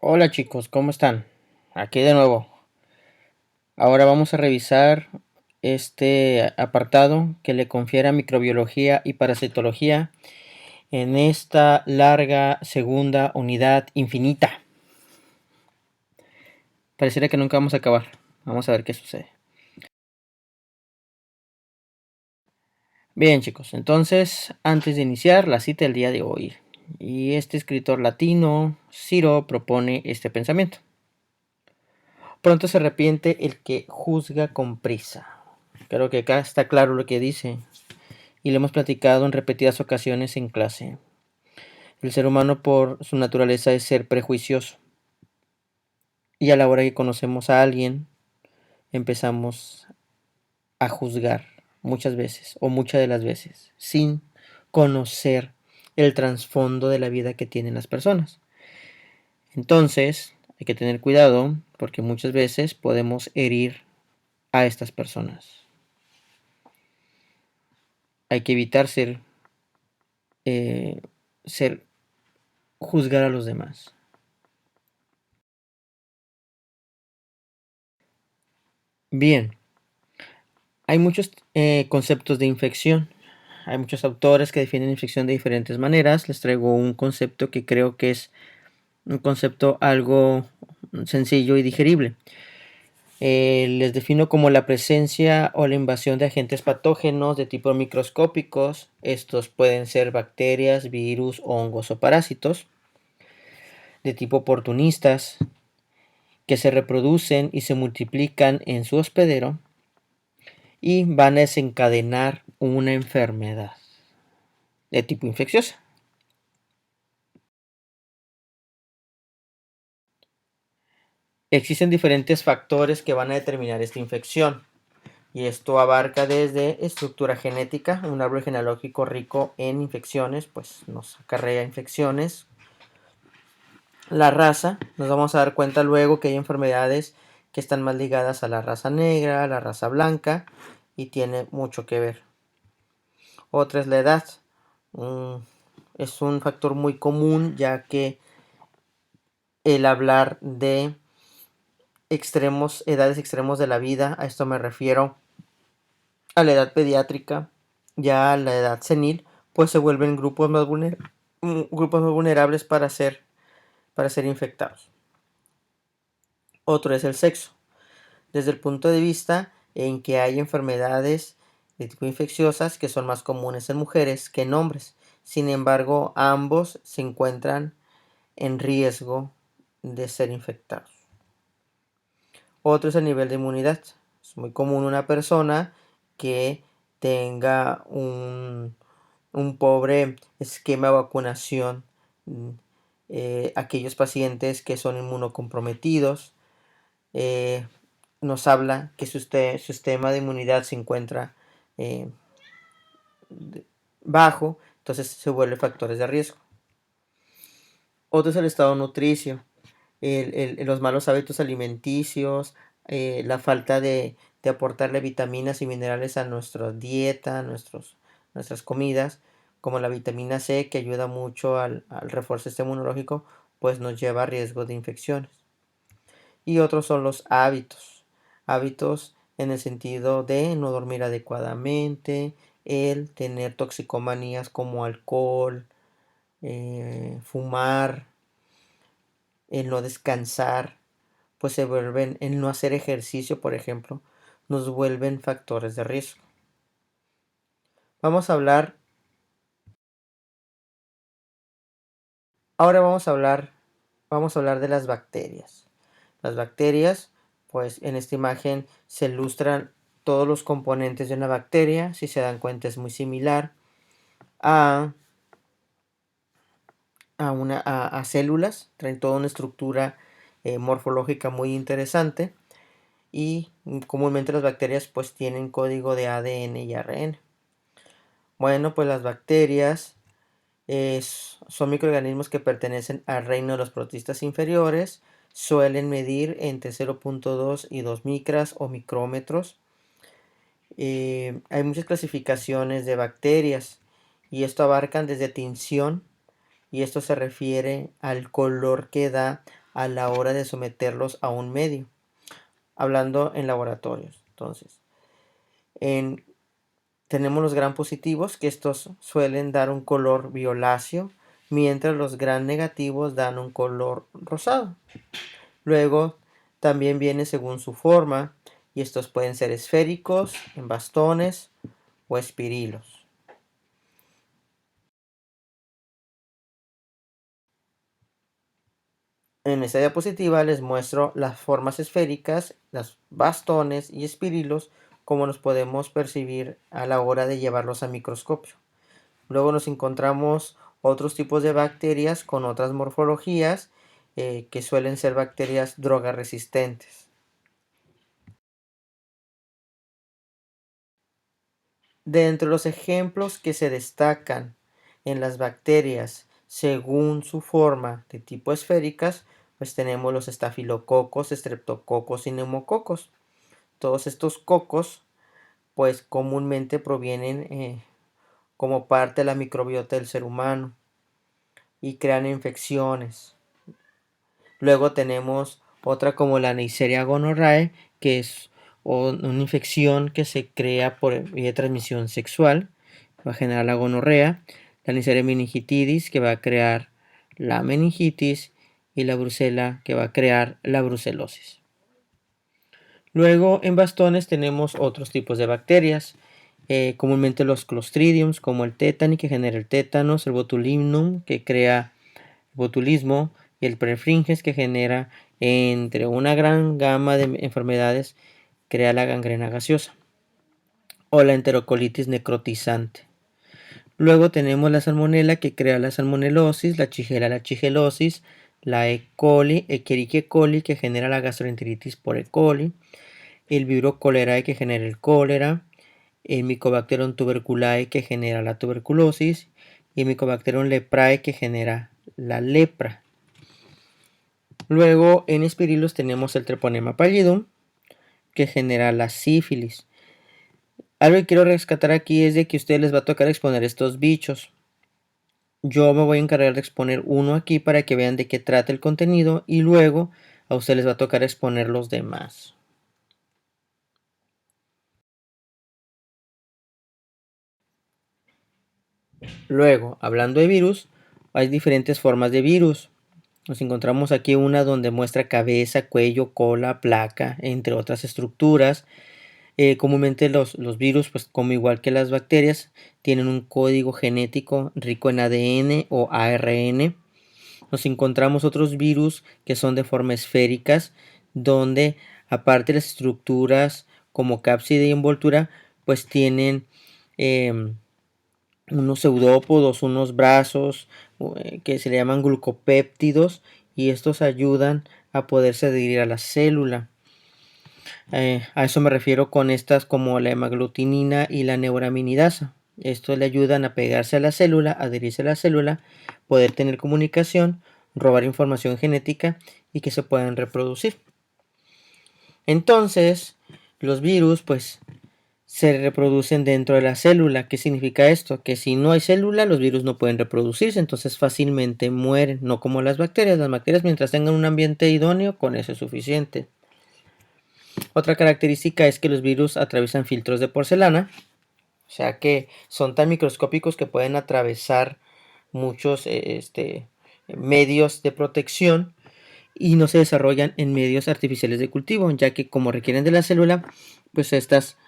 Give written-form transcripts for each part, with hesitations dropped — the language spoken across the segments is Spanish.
Hola chicos, ¿cómo están? Aquí de nuevo. Ahora vamos a revisar este apartado que le confiere a microbiología y parasitología en esta larga segunda unidad infinita. Pareciera que nunca vamos a acabar. Vamos a ver qué sucede. Bien chicos, entonces antes de iniciar la cita del día de hoy. Y este escritor latino, Ciro, propone este pensamiento. Pronto se arrepiente el que juzga con prisa. Creo que acá está claro lo que dice y lo hemos platicado en repetidas ocasiones en clase. El ser humano por su naturaleza es ser prejuicioso y a la hora que conocemos a alguien empezamos a juzgar muchas veces o muchas de las veces sin conocer el trasfondo de la vida que tienen las personas. Entonces hay que tener cuidado porque muchas veces podemos herir a estas personas. Hay que evitar eh, ser juzgar a los demás. Bien, hay muchos conceptos de infección. Hay muchos autores que definen infección de diferentes maneras. Les traigo un concepto que creo que es un concepto algo sencillo y digerible. Les defino como la presencia o la invasión de agentes patógenos de tipo microscópicos. Estos pueden ser bacterias, virus, hongos o parásitos. De tipo oportunistas, que se reproducen y se multiplican en su hospedero y van a desencadenar una enfermedad de tipo infecciosa. Existen diferentes factores que van a determinar esta infección y esto abarca desde estructura genética, un árbol genealógico rico en infecciones, pues nos acarrea infecciones. La raza, nos vamos a dar cuenta luego que hay enfermedades que están más ligadas a la raza negra, a la raza blanca y tiene mucho que ver. Otra es la edad. Es un factor muy común ya que el hablar de edades extremos de la vida, a esto me refiero a la edad pediátrica, ya a la edad senil, pues se vuelven grupos más vulnerables para ser infectados. Otro es el sexo. Desde el punto de vista en que hay enfermedades de tipo infecciosas que son más comunes en mujeres que en hombres. Sin embargo, ambos se encuentran en riesgo de ser infectados. Otro es el nivel de inmunidad. Es muy común una persona que tenga un pobre esquema de vacunación. Aquellos pacientes que son inmunocomprometidos, nos habla que su sistema de inmunidad se encuentra eh, bajo, entonces se vuelven factores de riesgo. Otro es el estado nutricio, los malos hábitos alimenticios, la falta de aportarle vitaminas y minerales a nuestra dieta, nuestras comidas, como la vitamina C que ayuda mucho al refuerzo del sistema inmunológico, pues nos lleva a riesgo de infecciones. Y otros son los hábitos en el sentido de no dormir adecuadamente, el tener toxicomanías como alcohol, fumar, el no descansar, pues se vuelven, el no hacer ejercicio, por ejemplo, nos vuelven factores de riesgo. Vamos a hablar, ahora vamos a hablar de las bacterias. Las bacterias, pues en esta imagen se ilustran todos los componentes de una bacteria. Si se dan cuenta es muy similar a, a células. Traen toda una estructura morfológica muy interesante. Y comúnmente las bacterias pues tienen código de ADN y ARN. Bueno, pues las bacterias son microorganismos que pertenecen al reino de los protistas inferiores. Suelen medir entre 0.2 y 2 micras o micrómetros. Hay muchas clasificaciones de bacterias y esto abarcan desde tinción, y esto se refiere al color que da a la hora de someterlos a un medio, hablando en laboratorios. Entonces, tenemos los gram positivos, que estos suelen dar un color violáceo, mientras los gram negativos dan un color rosado. Luego también viene según su forma, y estos pueden ser esféricos, en bastones o espirilos. En esta diapositiva les muestro las formas esféricas, los bastones y espirilos, como los podemos percibir a la hora de llevarlos a microscopio. Luego nos encontramos otros tipos de bacterias con otras morfologías, que suelen ser bacterias droga resistentes. De entre los ejemplos que se destacan en las bacterias según su forma de tipo esféricas, pues tenemos los estafilococos, estreptococos y neumococos. Todos estos cocos pues comúnmente provienen como parte de la microbiota del ser humano y crean infecciones. Luego tenemos otra como la Neisseria gonorrhoeae, que es una infección que se crea por vía de transmisión sexual, va a generar la gonorrea, la Neisseria meningitidis, que va a crear la meningitis, y la brucela, que va a crear la brucelosis. Luego en bastones tenemos otros tipos de bacterias, comúnmente los clostridiums, como el tétani, que genera el tétanos, el botulinum, que crea botulismo, y el perfringens, que genera, entre una gran gama de enfermedades, crea la gangrena gaseosa o la enterocolitis necrotizante. Luego tenemos la salmonela, que crea la salmonelosis, la chigelosis, la E. coli, Escherichia coli, que genera la gastroenteritis por E. coli, el Vibrio cholerae, que genera el cólera, el Mycobacterium tuberculae, que genera la tuberculosis, y el Mycobacterium leprae, que genera la lepra. Luego en espirilos tenemos el Treponema pallidum, que genera la sífilis. Algo que quiero rescatar aquí es de que a ustedes les va a tocar exponer estos bichos. Yo me voy a encargar de exponer uno aquí para que vean de qué trata el contenido, y luego a ustedes les va a tocar exponer los demás. Luego, hablando de virus, hay diferentes formas de virus. Nos encontramos aquí una donde muestra cabeza, cuello, cola, placa, entre otras estructuras. Comúnmente los virus, pues como igual que las bacterias, tienen un código genético rico en ADN o ARN. Nos encontramos otros virus que son de forma esféricas, donde aparte de las estructuras como cápside y envoltura, pues tienen unos pseudópodos, unos brazos, que se le llaman glucopéptidos, y estos ayudan a poderse adherir a la célula. A eso me refiero con estas como la hemaglutinina y la neuraminidasa. Estos le ayudan a pegarse a la célula, adherirse a la célula, poder tener comunicación, robar información genética y que se puedan reproducir. Entonces, los virus pues se reproducen dentro de la célula. ¿Qué significa esto? Que si no hay célula, los virus no pueden reproducirse, entonces fácilmente mueren, no como las bacterias. Las bacterias, mientras tengan un ambiente idóneo, con eso es suficiente. Otra característica es que los virus atraviesan filtros de porcelana, o sea que son tan microscópicos que pueden atravesar muchos medios de protección, y no se desarrollan en medios artificiales de cultivo, ya que como requieren de la célula, pues estas,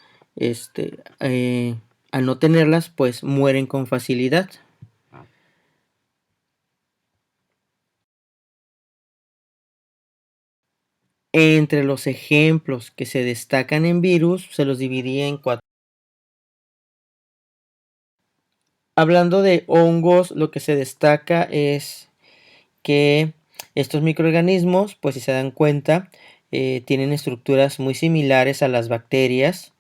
al no tenerlas, pues mueren con facilidad. Entre los ejemplos que se destacan en virus, se los dividí en 4. Hablando de hongos, lo que se destaca es que estos microorganismos, pues si se dan cuenta, tienen estructuras muy similares a las bacterias,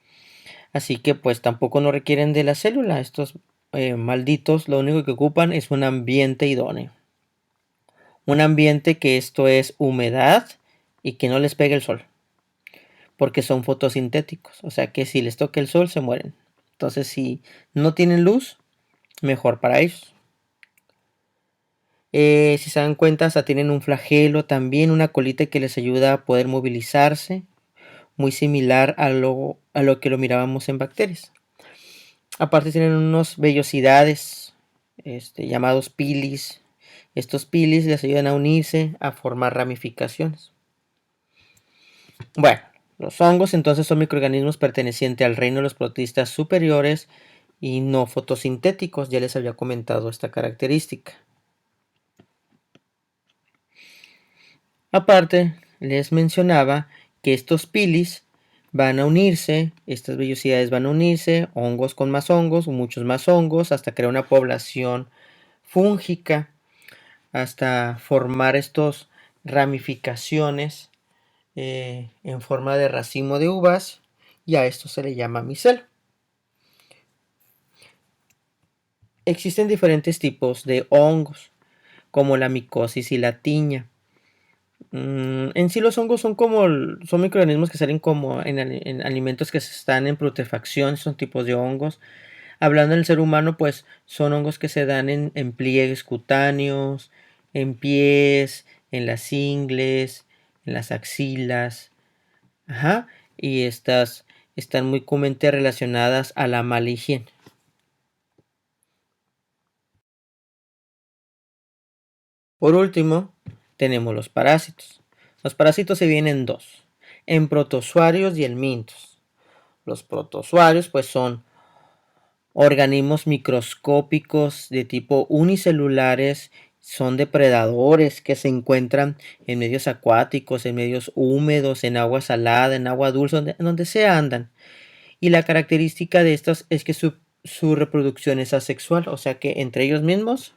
así que pues tampoco no requieren de la célula. Estos malditos lo único que ocupan es un ambiente idóneo. Un ambiente que esto es humedad y que no les pegue el sol, porque son fotosintéticos, o sea que si les toca el sol se mueren. Entonces si no tienen luz, mejor para ellos. Si se dan cuenta, hasta tienen un flagelo también, una colita que les ayuda a poder movilizarse, muy similar a lo que lo mirábamos en bacterias. Aparte tienen unos vellosidades llamados pilis. Estos pilis les ayudan a unirse, a formar ramificaciones. Bueno, los hongos entonces son microorganismos pertenecientes al reino de los protistas superiores y no fotosintéticos. Ya les había comentado esta característica. Aparte, les mencionaba que estos pilis van a unirse, estas vellosidades van a unirse, hongos con más hongos, muchos más hongos, hasta crear una población fúngica, hasta formar estos ramificaciones en forma de racimo de uvas, y a esto se le llama micelo. Existen diferentes tipos de hongos, como la micosis y la tiña. En sí los hongos son microorganismos que salen como en alimentos que están en putrefacción, son tipos de hongos. Hablando del ser humano, pues son hongos que se dan en pliegues cutáneos, en pies, en las ingles, en las axilas. Ajá. Y estas están muy comúnmente relacionadas a la mala higiene. Por último, tenemos los parásitos. Los parásitos se dividen en dos, en protozoarios y helmintos. Los protozoarios pues son organismos microscópicos de tipo unicelulares, son depredadores que se encuentran en medios acuáticos, en medios húmedos, en agua salada, en agua dulce, donde se andan. Y la característica de estos es que su reproducción es asexual, o sea que entre ellos mismos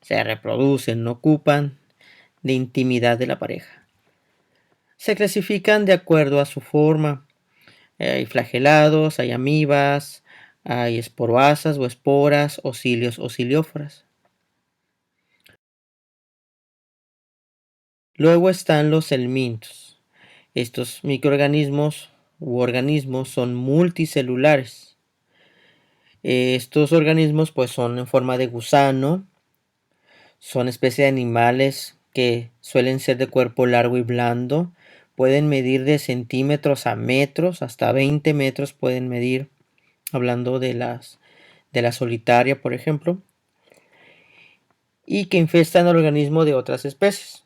se reproducen, no ocupan de intimidad de la pareja. Se clasifican de acuerdo a su forma. Hay flagelados, hay amibas, hay esporoasas o esporas, o cilios o cilióforas. Luego están los helmintos. Estos microorganismos u organismos son multicelulares. Estos organismos pues son en forma de gusano, son especie de animales que suelen ser de cuerpo largo y blando, pueden medir de centímetros a metros, hasta 20 metros pueden medir, hablando de la solitaria, por ejemplo, y que infestan al organismo de otras especies.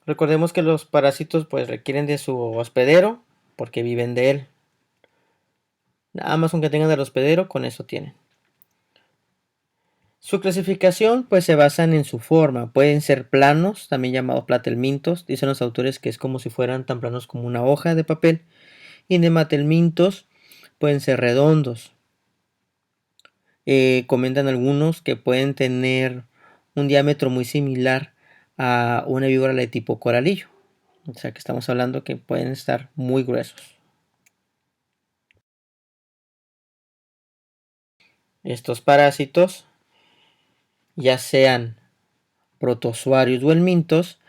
Recordemos que los parásitos pues requieren de su hospedero porque viven de él. Nada más aunque tengan el hospedero, con eso tienen. Su clasificación pues se basan en su forma. Pueden ser planos, también llamados platelmintos. Dicen los autores que es como si fueran tan planos como una hoja de papel. Y nematelmintos pueden ser redondos. Comentan algunos que pueden tener un diámetro muy similar a una víbora de tipo coralillo. O sea que estamos hablando que pueden estar muy gruesos. Estos parásitos, ya sean protozoarios o helmintos,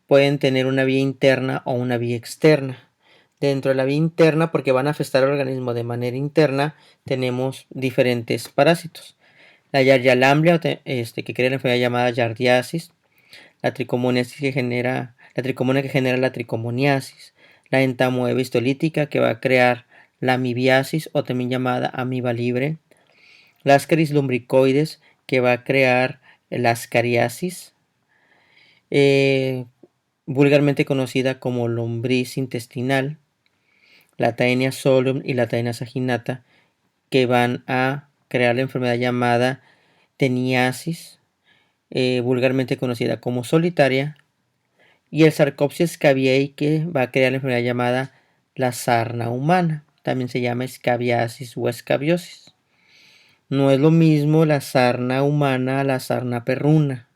pueden tener una vía interna o una vía externa. Dentro de la vía interna, porque van a afectar al organismo de manera interna, tenemos diferentes parásitos. La Yardia lamblia, que crea la enfermedad llamada yardiasis, la tricomoniasis la tricomona que genera la tricomoniasis, la entamoeba histolítica que va a crear la amibiasis o también llamada amiba libre, la Ascaris lumbricoides que va a crear la ascariasis, eh, vulgarmente conocida como lombriz intestinal, la Taenia solum y la Taenia saginata que van a crear la enfermedad llamada teniasis, vulgarmente conocida como solitaria, y el Sarcopsis scabiei que va a crear la enfermedad llamada la sarna humana, también se llama escabiasis o escabiosis. No es lo mismo la sarna humana a la sarna perruna.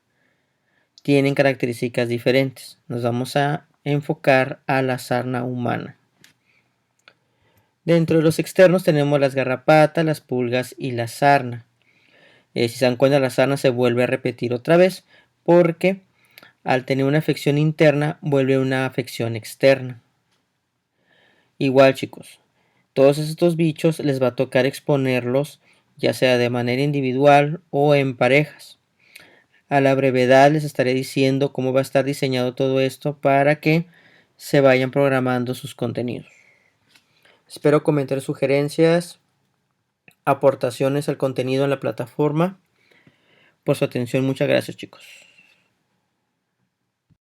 Tienen características diferentes. Nos vamos a enfocar a la sarna humana. Dentro de los externos tenemos las garrapatas, las pulgas y la sarna. Si se dan cuenta, la sarna se vuelve a repetir otra vez porque al tener una afección interna vuelve una afección externa. Igual, chicos, todos estos bichos les va a tocar exponerlos ya sea de manera individual o en parejas. A la brevedad les estaré diciendo cómo va a estar diseñado todo esto para que se vayan programando sus contenidos. Espero comentar sugerencias, aportaciones al contenido en la plataforma. Por su atención, muchas gracias, chicos.